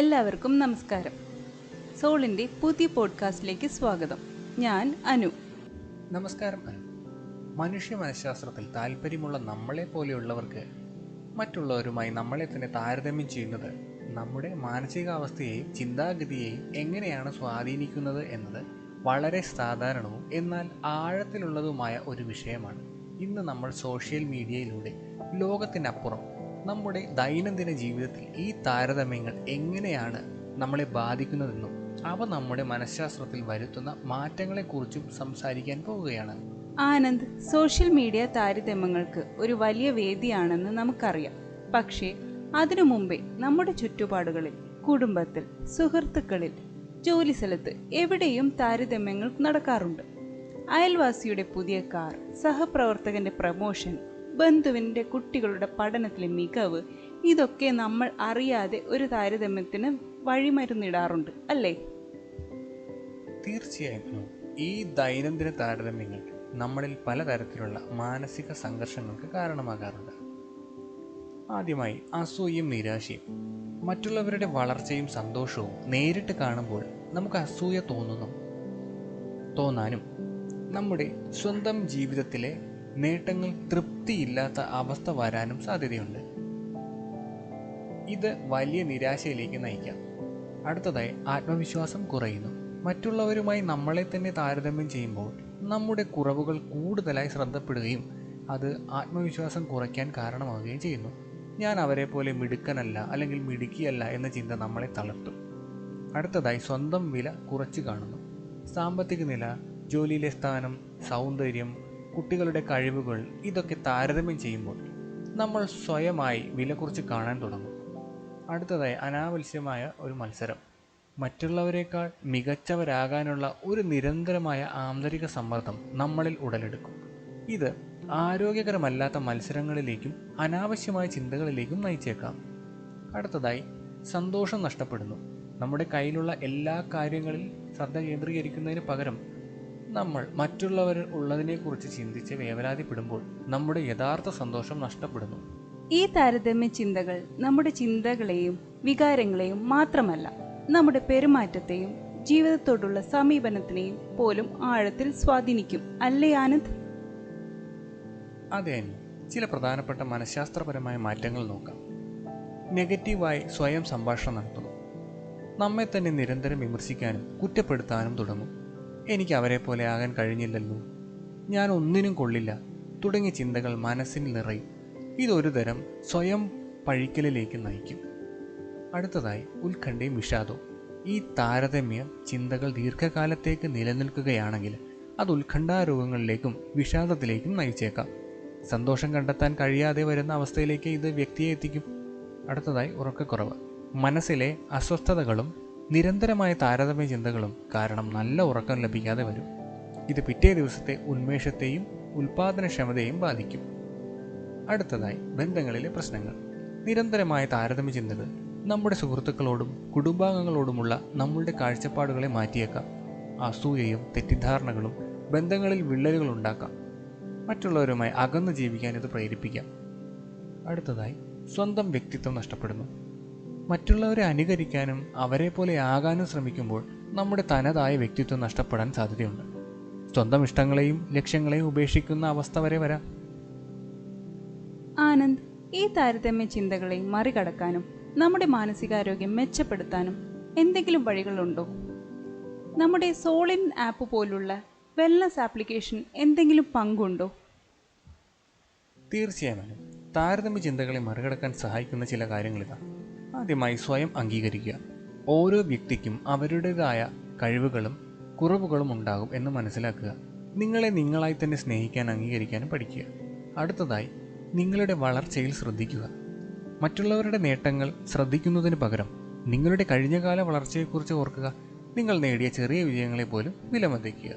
എല്ലാവർക്കും നമസ്കാരം. സോളിൻ്റെ പുതിയ പോഡ്കാസ്റ്റിലേക്ക് സ്വാഗതം. ഞാൻ അനു. നമസ്കാരം അനു. മനുഷ്യ മനഃശാസ്ത്രത്തിൽ താല്പര്യമുള്ള നമ്മളെ പോലെയുള്ളവർക്ക് മറ്റുള്ളവരുമായി നമ്മളെ തന്നെ താരതമ്യം ചെയ്യുന്നത് നമ്മുടെ മാനസികാവസ്ഥയെയും ചിന്താഗതിയെയും എങ്ങനെയാണ് സ്വാധീനിക്കുന്നത് എന്നത് വളരെ സാധാരണവും എന്നാൽ ആഴത്തിലുള്ളതുമായ ഒരു വിഷയമാണ്. ഇന്ന് നമ്മൾ സോഷ്യൽ മീഡിയയിലൂടെ ലോകത്തിനപ്പുറം നമ്മുടെ ദൈനംദിന ജീവിതത്തിൽ ഈ താരതമ്യങ്ങൾ എങ്ങനെയാണ് നമ്മളെ ബാധിക്കുന്നതെന്നും അവ നമ്മുടെ മനഃശാസ്ത്രത്തിൽ വരുത്തുന്ന മാറ്റങ്ങളെക്കുറിച്ചും സംസാരിക്കാൻ പോവുകയാണ്. ആനന്ദ്, സോഷ്യൽ മീഡിയ താരതമ്യങ്ങൾക്ക് ഒരു വലിയ വേദിയാണെന്ന് നമുക്കറിയാം. പക്ഷേ അതിനു മുമ്പേ നമ്മുടെ ചുറ്റുപാടുകളിൽ, കുടുംബത്തിൽ, സുഹൃത്തുക്കളിൽ, ജോലിസ്ഥലത്ത് എവിടെയും താരതമ്യങ്ങൾ നടക്കാറുണ്ട്. അയൽവാസിയുടെ പുതിയ കാർ, സഹപ്രവർത്തകന്റെ പ്രമോഷൻ, ബന്ധുവിൻ്റെ കുട്ടികളുടെ പഠനത്തിലെ മികവ്, ഇതൊക്കെ നമ്മൾ അറിയാതെ ഒരു താരതമ്യത്തിന് വഴിമരുന്നിടാറുണ്ട്, അല്ലേ? തീർച്ചയായും. ഈ ദൈനംദിന താരതമ്യങ്ങൾ നമ്മളിൽ പലതരത്തിലുള്ള മാനസിക സംഘർഷങ്ങൾക്ക് കാരണമാകാറുണ്ട്. ആദ്യമായി അസൂയയും നിരാശയും. മറ്റുള്ളവരുടെ വളർച്ചയും സന്തോഷവും നേരിട്ട് കാണുമ്പോൾ നമുക്ക് അസൂയ തോന്നാനും നമ്മുടെ സ്വന്തം ജീവിതത്തിലെ നേട്ടങ്ങൾ തൃപ്തിയില്ലാത്ത അവസ്ഥ വരാനും സാധ്യതയുണ്ട്. ഇത് വലിയ നിരാശയിലേക്ക് നയിക്കാം. അടുത്തതായി ആത്മവിശ്വാസം കുറയുന്നു. മറ്റുള്ളവരുമായി നമ്മളെ തന്നെ താരതമ്യം ചെയ്യുമ്പോൾ നമ്മുടെ കുറവുകൾ കൂടുതലായി ശ്രദ്ധപ്പെടുകയും അത് ആത്മവിശ്വാസം കുറയ്ക്കാൻ കാരണമാവുകയും ചെയ്യുന്നു. ഞാൻ അവരെ പോലെ മിടുക്കനല്ല അല്ലെങ്കിൽ മിടുക്കിയല്ല എന്ന ചിന്ത നമ്മളെ തളർത്തും. അടുത്തതായി സ്വന്തം വില കുറച്ച് കാണുന്നു. സാമ്പത്തിക നില, ജോലിയിലെ സ്ഥാനം, സൗന്ദര്യം, കുട്ടികളുടെ കഴിവുകൾ, ഇതൊക്കെ താരതമ്യം ചെയ്യുമ്പോൾ നമ്മൾ സ്വയമായി വില കുറച്ച് കാണാൻ തുടങ്ങും. അടുത്തതായി അനാവശ്യമായ ഒരു മത്സരം. മറ്റുള്ളവരെക്കാൾ മികച്ചവരാകാനുള്ള ഒരു നിരന്തരമായ ആന്തരിക സമ്മർദ്ദം നമ്മളിൽ ഉടലെടുക്കും. ഇത് ആരോഗ്യകരമല്ലാത്ത മത്സരങ്ങളിലേക്കും അനാവശ്യമായ ചിന്തകളിലേക്കും നയിച്ചേക്കാം. അടുത്തതായി സന്തോഷം നഷ്ടപ്പെടുന്നു. നമ്മുടെ കയ്യിലുള്ള എല്ലാ കാര്യങ്ങളിൽ ശ്രദ്ധ കേന്ദ്രീകരിക്കുന്നതിന് പകരം നമ്മൾ മറ്റുള്ളവർ ഉള്ളതിനെക്കുറിച്ച് ചിന്തിച്ച് വേവലാതിപ്പെടുമ്പോൾ നമ്മുടെ യഥാർത്ഥ സന്തോഷം നഷ്ടപ്പെടുന്നു. ഈ താരതമ്യ ചിന്തകൾ നമ്മുടെ ചിന്തകളെയും വികാരങ്ങളെയും മാത്രമല്ല, നമ്മുടെ പെരുമാറ്റത്തെയും ജീവിതത്തോടുള്ള സമീപനത്തിനെയും പോലും ആഴത്തിൽ സ്വാധീനിക്കും, അല്ലേ ആനന്ദ്? അതെ അനു. ചില പ്രധാനപ്പെട്ട മനഃശാസ്ത്രപരമായ മാറ്റങ്ങൾ നോക്കാം. നെഗറ്റീവായി സ്വയം സംഭാഷണം നടത്തുന്നു. നമ്മെ തന്നെ നിരന്തരം വിമർശിക്കാനും കുറ്റപ്പെടുത്താനും തുടങ്ങും. എനിക്ക് അവരെ പോലെ ആകാൻ കഴിഞ്ഞില്ലല്ലോ, ഞാൻ ഒന്നിനും കൊള്ളില്ല തുടങ്ങിയ ചിന്തകൾ മനസ്സിൽ നിറയും. ഇതൊരു തരം സ്വയം പഴിക്കലിലേക്ക് നയിക്കും. അടുത്തതായി ഉത്കണ്ഠയും വിഷാദവും. ഈ താരതമ്യ ചിന്തകൾ ദീർഘകാലത്തേക്ക് നിലനിൽക്കുകയാണെങ്കിൽ അത് ഉത്കണ്ഠാരോഗങ്ങളിലേക്കും വിഷാദത്തിലേക്കും നയിച്ചേക്കാം. സന്തോഷം കണ്ടെത്താൻ കഴിയാതെ വരുന്ന അവസ്ഥയിലേക്ക് ഇത് വ്യക്തിയെ എത്തിക്കും. അടുത്തതായി ഉറക്കക്കുറവ്. മനസ്സിലെ അസ്വസ്ഥതകളും നിരന്തരമായ താരതമ്യ ചിന്തകളും കാരണം നല്ല ഉറക്കം ലഭിക്കാതെ വരും. ഇത് പിറ്റേ ദിവസത്തെ ഉന്മേഷത്തെയും ഉൽപാദനക്ഷമതയെയും ബാധിക്കും. അടുത്തതായി ബന്ധങ്ങളിലെ പ്രശ്നങ്ങൾ. നിരന്തരമായ താരതമ്യ ചിന്തകൾ നമ്മുടെ സുഹൃത്തുക്കളോടും കുടുംബാംഗങ്ങളോടുമുള്ള നമ്മളുടെ കാഴ്ചപ്പാടുകളെ മാറ്റിയേക്കാം. അസൂയയും തെറ്റിദ്ധാരണകളും ബന്ധങ്ങളിൽ വിള്ളലുകൾ ഉണ്ടാക്കാം. മറ്റുള്ളവരുമായി അകന്നു ജീവിക്കാൻ ഇത് പ്രേരിപ്പിക്കാം. അടുത്തതായി സ്വന്തം വ്യക്തിത്വം നഷ്ടപ്പെടുന്നു. മറ്റുള്ളവരെ അനുകരിക്കാനും അവരെ പോലെ ആകാനും ശ്രമിക്കുമ്പോൾ നമ്മുടെ തനതായ വ്യക്തിത്വം നഷ്ടപ്പെടാൻ സാധ്യതയുണ്ട്. സ്വന്തം ഇഷ്ടങ്ങളെയും ലക്ഷ്യങ്ങളെയും ഉപേക്ഷിക്കുന്ന അവസ്ഥ വരെ വരാം. ആനന്ദ്, ഈ താരതമ്യ ചിന്തകളെ മറികടക്കാനും നമ്മുടെ മാനസികാരോഗ്യം മെച്ചപ്പെടുത്താനും എന്തെങ്കിലും വഴികളുണ്ടോ? നമ്മുടെ സോളിൻ ആപ്പ് പോലുള്ള വെൽനസ് ആപ്ലിക്കേഷൻ എന്തെങ്കിലും പങ്കുണ്ടോ? തീർച്ചയായും. താരതമ്യ ചിന്തകളെ മറികടക്കാൻ സഹായിക്കുന്ന ചില കാര്യങ്ങളിതാണ്. ആദ്യമായി സ്വയം അംഗീകരിക്കുക. ഓരോ വ്യക്തിക്കും അവരുടേതായ കഴിവുകളും കുറവുകളും ഉണ്ടാകും എന്ന് മനസ്സിലാക്കുക. നിങ്ങളെ നിങ്ങളായി തന്നെ സ്നേഹിക്കാൻ അംഗീകരിക്കാനും പഠിക്കുക. അടുത്തതായി നിങ്ങളുടെ വളർച്ചയിൽ ശ്രദ്ധിക്കുക. മറ്റുള്ളവരുടെ നേട്ടങ്ങൾ ശ്രദ്ധിക്കുന്നതിന് പകരം നിങ്ങളുടെ കഴിഞ്ഞകാല വളർച്ചയെക്കുറിച്ച് ഓർക്കുക. നിങ്ങൾ നേടിയ ചെറിയ വിജയങ്ങളെ പോലും വിലമതിക്കുക.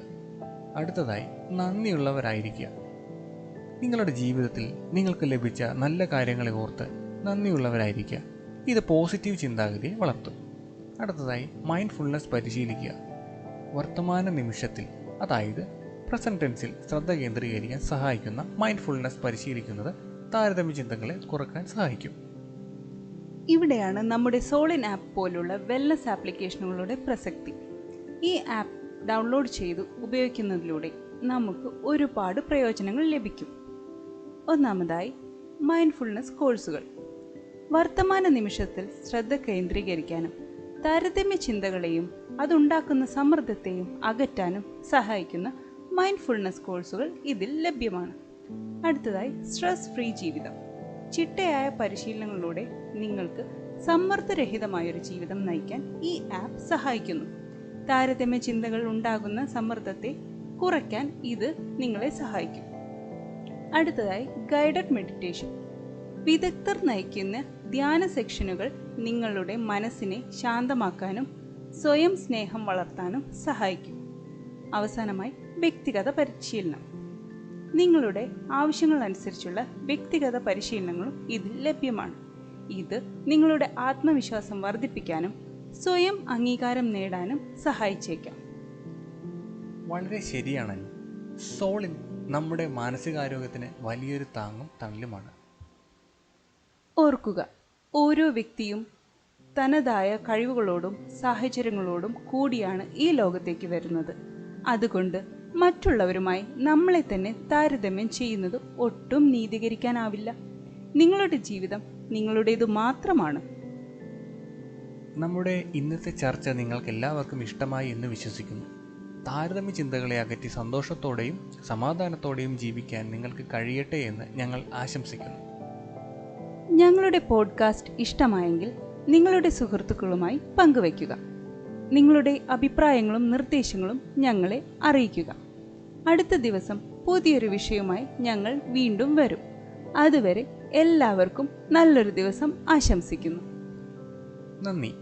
അടുത്തതായി നന്ദിയുള്ളവരായിരിക്കുക. നിങ്ങളുടെ ജീവിതത്തിൽ നിങ്ങൾക്ക് ലഭിച്ച നല്ല കാര്യങ്ങളെ ഓർത്ത് നന്ദിയുള്ളവരായിരിക്കുക. ഇത് പോസിറ്റീവ് ചിന്താഗതിയെ വളർത്തും. അടുത്തതായി മൈൻഡ്ഫുൾനെസ് പരിശീലിക്കുക. വർത്തമാന നിമിഷത്തിൽ, അതായത് പ്രസന്റ് ടെൻസിൽ ശ്രദ്ധ കേന്ദ്രീകരിക്കാൻ സഹായിക്കുന്ന മൈൻഡ്ഫുൾനെസ് പരിശീലിക്കുന്നത് താരതമ്യ ചിന്തകളെ കുറക്കാൻ സഹായിക്കും. ഇവിടെയാണ് നമ്മുടെ സോളിൻ ആപ്പ് പോലുള്ള വെൽനസ് ആപ്ലിക്കേഷനുകളുടെ പ്രസക്തി. ഈ ആപ്പ് ഡൗൺലോഡ് ചെയ്ത് ഉപയോഗിക്കുന്നതിലൂടെ നമുക്ക് ഒരുപാട് പ്രയോജനങ്ങൾ ലഭിക്കും. ഒന്നാമതായി, മൈൻഡ്ഫുൾനെസ് കോഴ്സുകൾ. വർത്തമാന നിമിഷത്തിൽ ശ്രദ്ധ കേന്ദ്രീകരിക്കാനും താരതമ്യ ചിന്തകളെയും അതുണ്ടാക്കുന്ന സമ്മർദ്ദത്തെയും അകറ്റാനും സഹായിക്കുന്ന മൈൻഡ്ഫുൾനെസ് കോഴ്സുകൾ ഇതിൽ ലഭ്യമാണ്. അടുത്തതായി, സ്ട്രെസ് ഫ്രീ ജീവിതം. ചിട്ടയായ പരിശീലനങ്ങളിലൂടെ നിങ്ങൾക്ക് സമ്മർദ്ദരഹിതമായൊരു ജീവിതം നയിക്കാൻ ഈ ആപ്പ് സഹായിക്കുന്നു. താരതമ്യ ചിന്തകൾ ഉണ്ടാകുന്ന സമ്മർദ്ദത്തെ കുറയ്ക്കാൻ ഇത് നിങ്ങളെ സഹായിക്കും. അടുത്തതായി, ഗൈഡഡ് മെഡിറ്റേഷൻ. വിദഗ്ധർ നയിക്കുന്ന ധ്യാന സെക്ഷനുകൾ നിങ്ങളുടെ മനസ്സിനെ ശാന്തമാക്കാനും സ്വയം സ്നേഹം വളർത്താനും സഹായിക്കും. അവസാനമായി, വ്യക്തിഗത പരിശീലനം. നിങ്ങളുടെ ആവശ്യങ്ങളനുസരിച്ചുള്ള വ്യക്തിഗത പരിശീലനങ്ങളും ഇതിൽ ലഭ്യമാണ്. ഇത് നിങ്ങളുടെ ആത്മവിശ്വാസം വർദ്ധിപ്പിക്കാനും സ്വയം അംഗീകാരം നേടാനും സഹായിച്ചേക്കാം. വളരെ ശരിയാണല്ലോ. സോളിൻ നമ്മുടെ മാനസികാരോഗ്യത്തിന് വലിയൊരു താങ്ങും തണലുമാണ്. ഓർക്കുക, ഓരോ വ്യക്തിയും തനതായ കഴിവുകളോടും സാഹചര്യങ്ങളോടും കൂടിയാണ് ഈ ലോകത്തേക്ക് വരുന്നത്. അതുകൊണ്ട് മറ്റുള്ളവരുമായി നമ്മളെ തന്നെ താരതമ്യം ചെയ്യുന്നത് ഒട്ടും നീതീകരിക്കാനാവില്ല. നിങ്ങളുടെ ജീവിതം നിങ്ങളുടേതു മാത്രമാണ്. നമ്മുടെ ഇന്നത്തെ ചർച്ച നിങ്ങൾക്ക് എല്ലാവർക്കും ഇഷ്ടമായി എന്ന് വിശ്വസിക്കുന്നു. താരതമ്യ ചിന്തകളെ അകറ്റി സന്തോഷത്തോടെയും സമാധാനത്തോടെയും ജീവിക്കാൻ നിങ്ങൾക്ക് കഴിയട്ടെ എന്ന് ഞങ്ങൾ ആശംസിക്കുന്നു. ഞങ്ങളുടെ പോഡ്കാസ്റ്റ് ഇഷ്ടമായെങ്കിൽ നിങ്ങളുടെ സുഹൃത്തുക്കളുമായി പങ്കുവയ്ക്കുക. നിങ്ങളുടെ അഭിപ്രായങ്ങളും നിർദ്ദേശങ്ങളും ഞങ്ങളെ അറിയിക്കുക. അടുത്ത ദിവസം പുതിയൊരു വിഷയവുമായി ഞങ്ങൾ വീണ്ടും വരും. അതുവരെ എല്ലാവർക്കും നല്ലൊരു ദിവസം ആശംസിക്കുന്നു. നന്ദി.